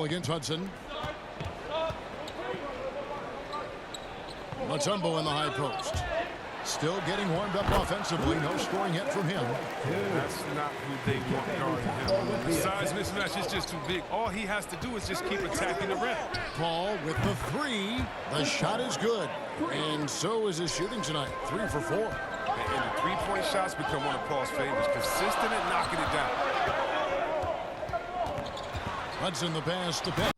ball against Hudson. Mutombo in the high post. Still getting warmed up offensively. No scoring yet from him. That's not who they want guarding him. The size mismatch is just too big. All he has to do is just keep attacking the rim. Paul with the three. The shot is good. And so is his shooting tonight. 3 for 4. And the three-point shots become one of Paul's favorites. Consistent at knocking it down. Hudson the pass to Beck.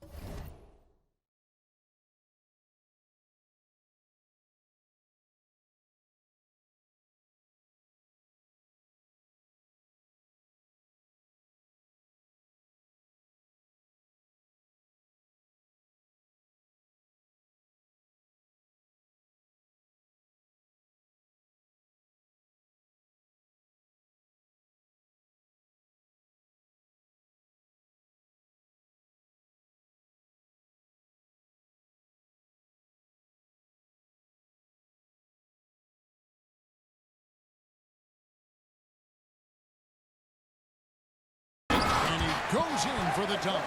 Goes in for the dunk.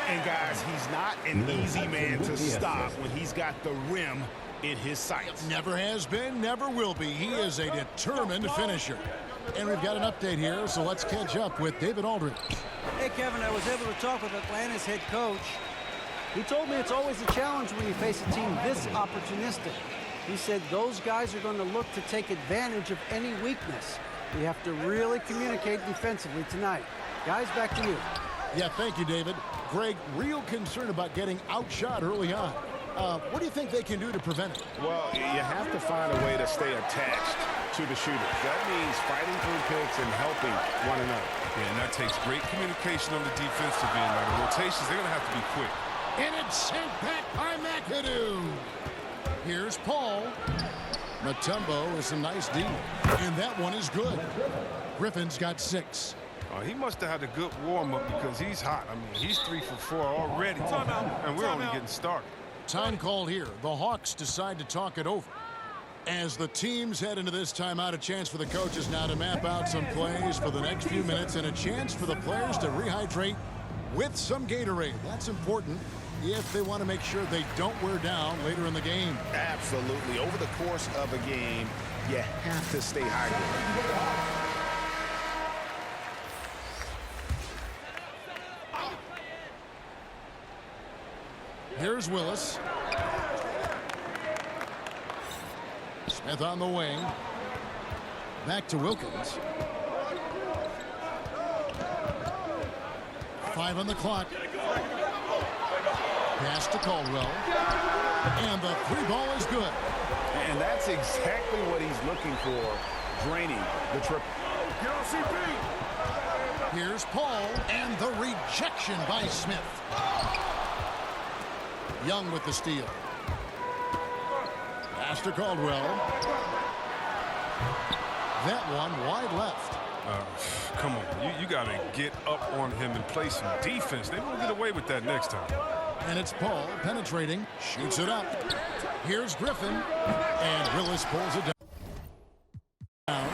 And guys, he's not an easy man to stop when he's got the rim in his sights. Never has been, never will be. He is a determined finisher. And we've got an update here, so let's catch up with David Aldridge. Hey, Kevin, I was able to talk with Atlanta's head coach. He told me it's always a challenge when you face a team this opportunistic. He said those guys are going to look to take advantage of any weakness. We have to really communicate defensively tonight. Guys, back to you. Yeah, thank you, David. Greg, real concern about getting outshot early on. What do you think they can do to prevent it? Well, you have to find a way to stay attached to the shooters. That means fighting through picks and helping one another. Yeah, and that takes great communication on the defensive end. Now, the rotations, they're going to have to be quick. And it's sent back by McAdoo. Here's Paul. Mutombo is a nice D. And that one is good. Griffin's got 6. He must have had a good warm-up because he's hot. I mean, he's 3 for 4 already. And we're only getting started. Time called here. The Hawks decide to talk it over. As the teams head into this timeout, a chance for the coaches now to map out some plays for the next few minutes and a chance for the players to rehydrate with some Gatorade. That's important if they want to make sure they don't wear down later in the game. Absolutely. Over the course of a game, you have to stay hydrated. Here's Willis. Smith on the wing. Back to Wilkins. 5 on the clock. Pass to Caldwell. And the 3-ball is good. And that's exactly what he's looking for, draining the triple. Here's Paul, and the rejection by Smith. Young with the steal. Pass to Caldwell. That one wide left. Come on, you got to get up on him and play some defense. They won't get away with that next time. And it's Paul penetrating, shoots it up. Here's Griffin, and Willis pulls it down.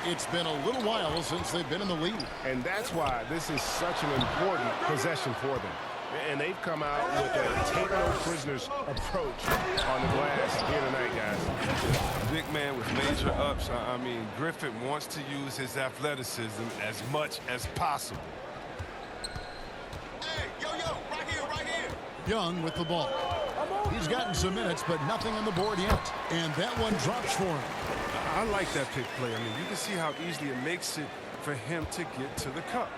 It's been a little while since they've been in the lead. And that's why this is such an important possession for them. And they've come out with a take-no-prisoners approach on the glass here tonight, guys. Big man with major ups. I mean, Griffin wants to use his athleticism as much as possible. Hey, yo, right here. Young with the ball. He's gotten some minutes, but nothing on the board yet. And that one drops for him. I like that pick play. I mean, you can see how easily it makes it for him to get to the cup.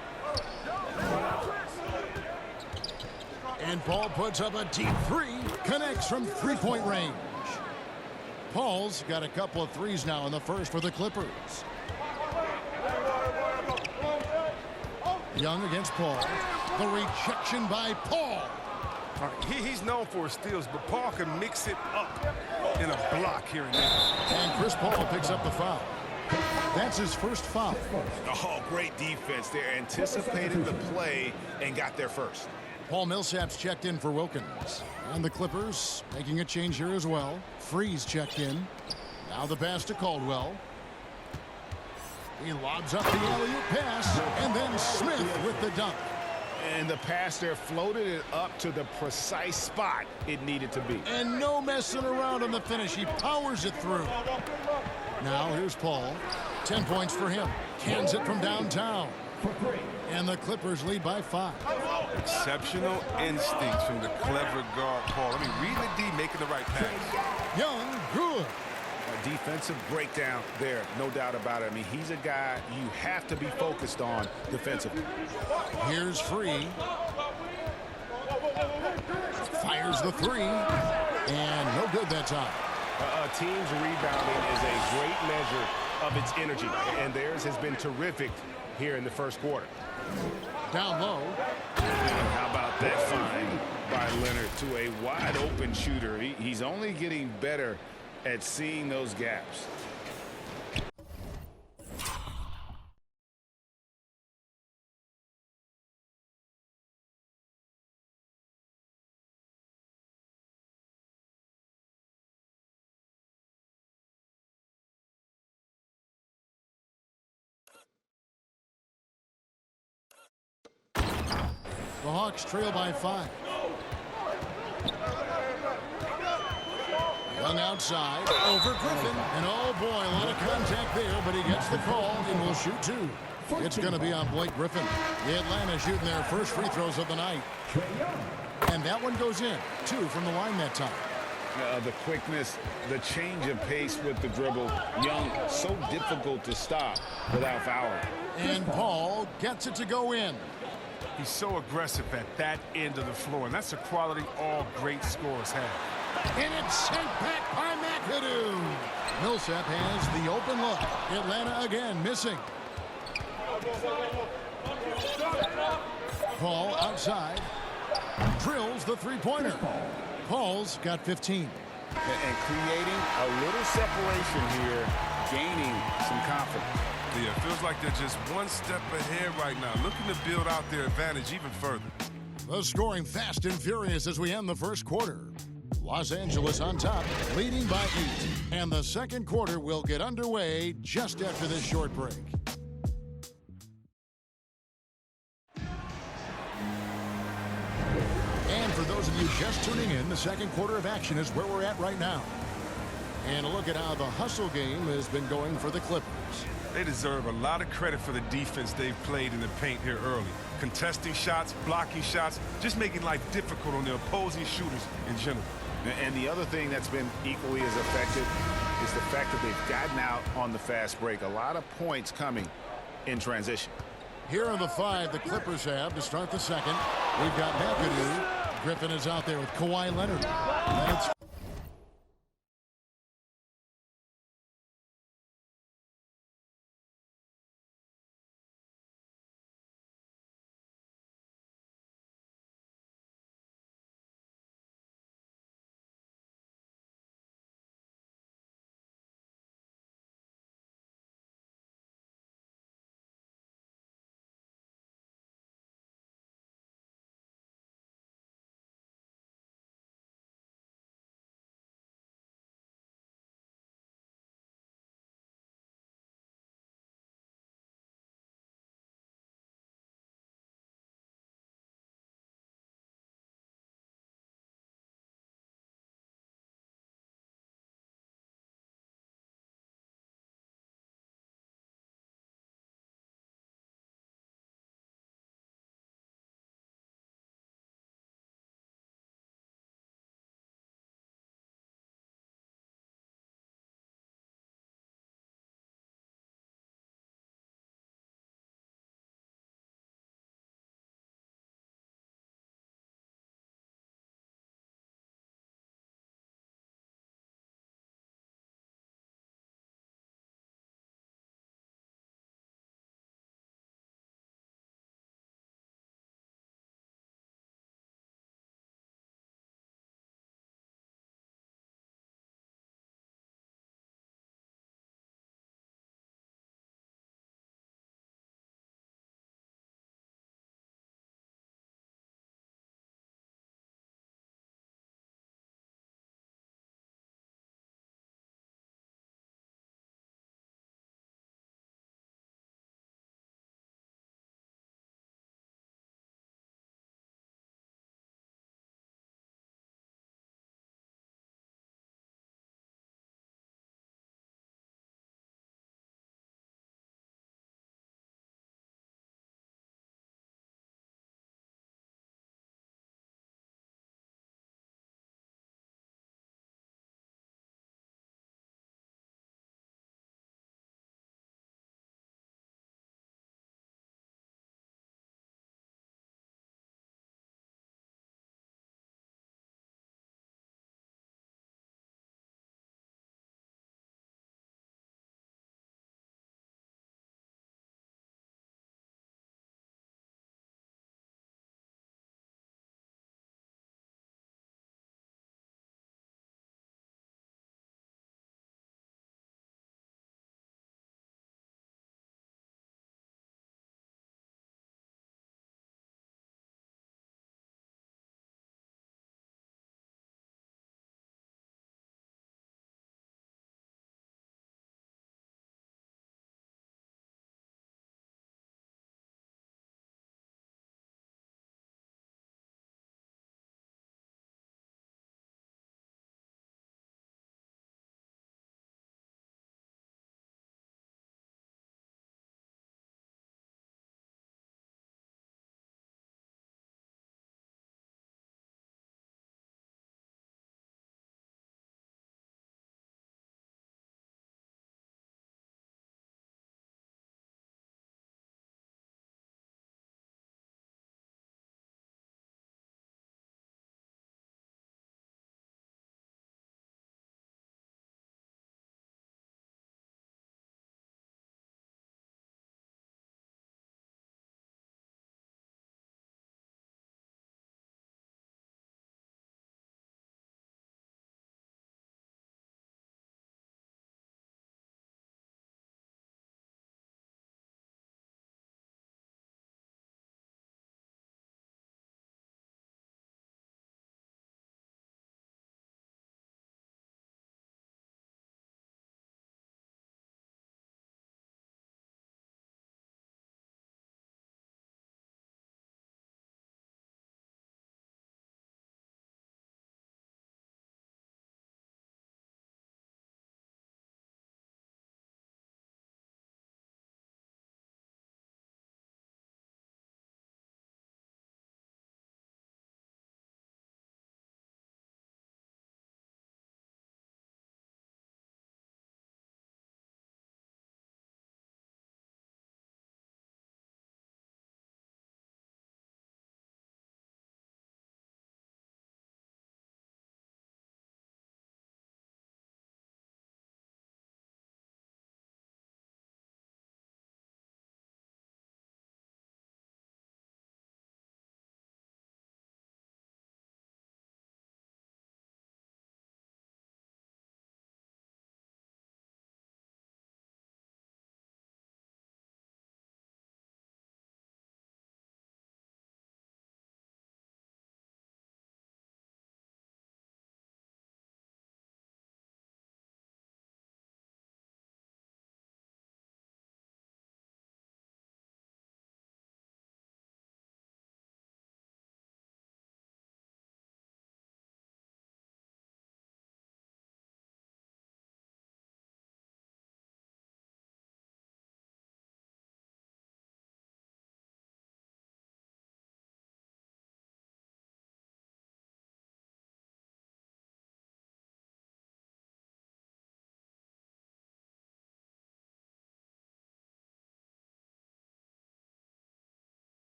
And Paul puts up a deep 3, connects from 3-point range. Paul's got a couple of threes now in the first for the Clippers. Young against Paul. The rejection by Paul. He's known for his steals, but Paul can mix it up in a block here and there. And Chris Paul picks up the foul. That's his first foul. Oh, great defense there. Anticipated the play and got there first. Paul Millsap's checked in for Wilkins. And the Clippers making a change here as well. Freeze checked in. Now the pass to Caldwell. He lobs up the alley-oop pass. And then Smith with the dunk. And the pass there floated it up to the precise spot it needed to be. And no messing around on the finish. He powers it through. Now here's Paul. 10 points for him. Cans it from downtown. And the Clippers lead by 5. Exceptional instincts from the clever guard, Paul. I mean, reading the D, making the right pass. Young, good. A defensive breakdown there, no doubt about it. I mean, he's a guy you have to be focused on defensively. Here's Free. Fires the 3. And no good that time. A team's rebounding is a great measure of its energy, and theirs has been terrific here in the first quarter. Down low. And how about that find by Leonard to a wide-open shooter? He's only getting better at seeing those gaps. The Hawks trail by 5. Young outside, over Griffin. And oh boy, a lot of contact there, but he gets the call and will shoot 2. It's going to be on Blake Griffin. The Atlanta shooting their first free throws of the night. And that one goes in. 2 from the line that time. The quickness, the change of pace with the dribble. Young, so difficult to stop without fouling. And Paul gets it to go in. He's so aggressive at that end of the floor, and that's a quality all great scorers have. And it's sent back by McAdoo. Millsap has the open look. Atlanta again missing. Paul outside. Drills the three-pointer. Paul's got 15. And creating a little separation here, gaining some confidence. Yeah, it feels like they're just one step ahead right now, looking to build out their advantage even further. The scoring fast and furious as we end the first quarter. Los Angeles on top, leading by 8. And the second quarter will get underway just after this short break. And for those of you just tuning in, the second quarter of action is where we're at right now. And a look at how the hustle game has been going for the Clippers. They deserve a lot of credit for the defense they've played in the paint here early. Contesting shots, blocking shots, just making life difficult on the opposing shooters in general. And the other thing that's been equally as effective is the fact that they've gotten out on the fast break. A lot of points coming in transition. Here are the 5 the Clippers have to start the second. We've got McAdoo. Griffin is out there with Kawhi Leonard. Leonard's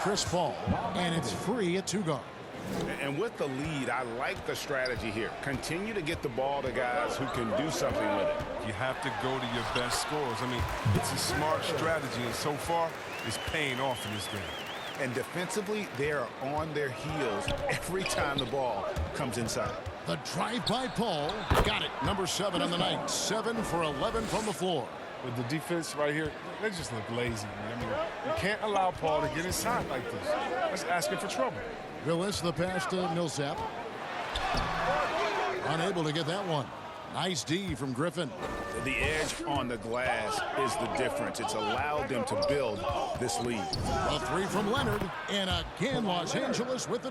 Chris Paul, and it's free at 2 guard. And with the lead, I like the strategy here. Continue to get the ball to guys who can do something with it. You have to go to your best scorers. I mean, it's a smart strategy, and so far, it's paying off in this game. And defensively, they are on their heels every time the ball comes inside. The drive by Paul. Got it. Number 7 on the night. 7 for 11 from the floor. With the defense right here, they just look lazy, man. I mean, you can't allow Paul to get inside like this. That's asking for trouble. Willis, the pass to Millsap. Unable to get that one. Nice D from Griffin. The edge on the glass is the difference. It's allowed them to build this lead. A 3 from Leonard. And again, Los Angeles with the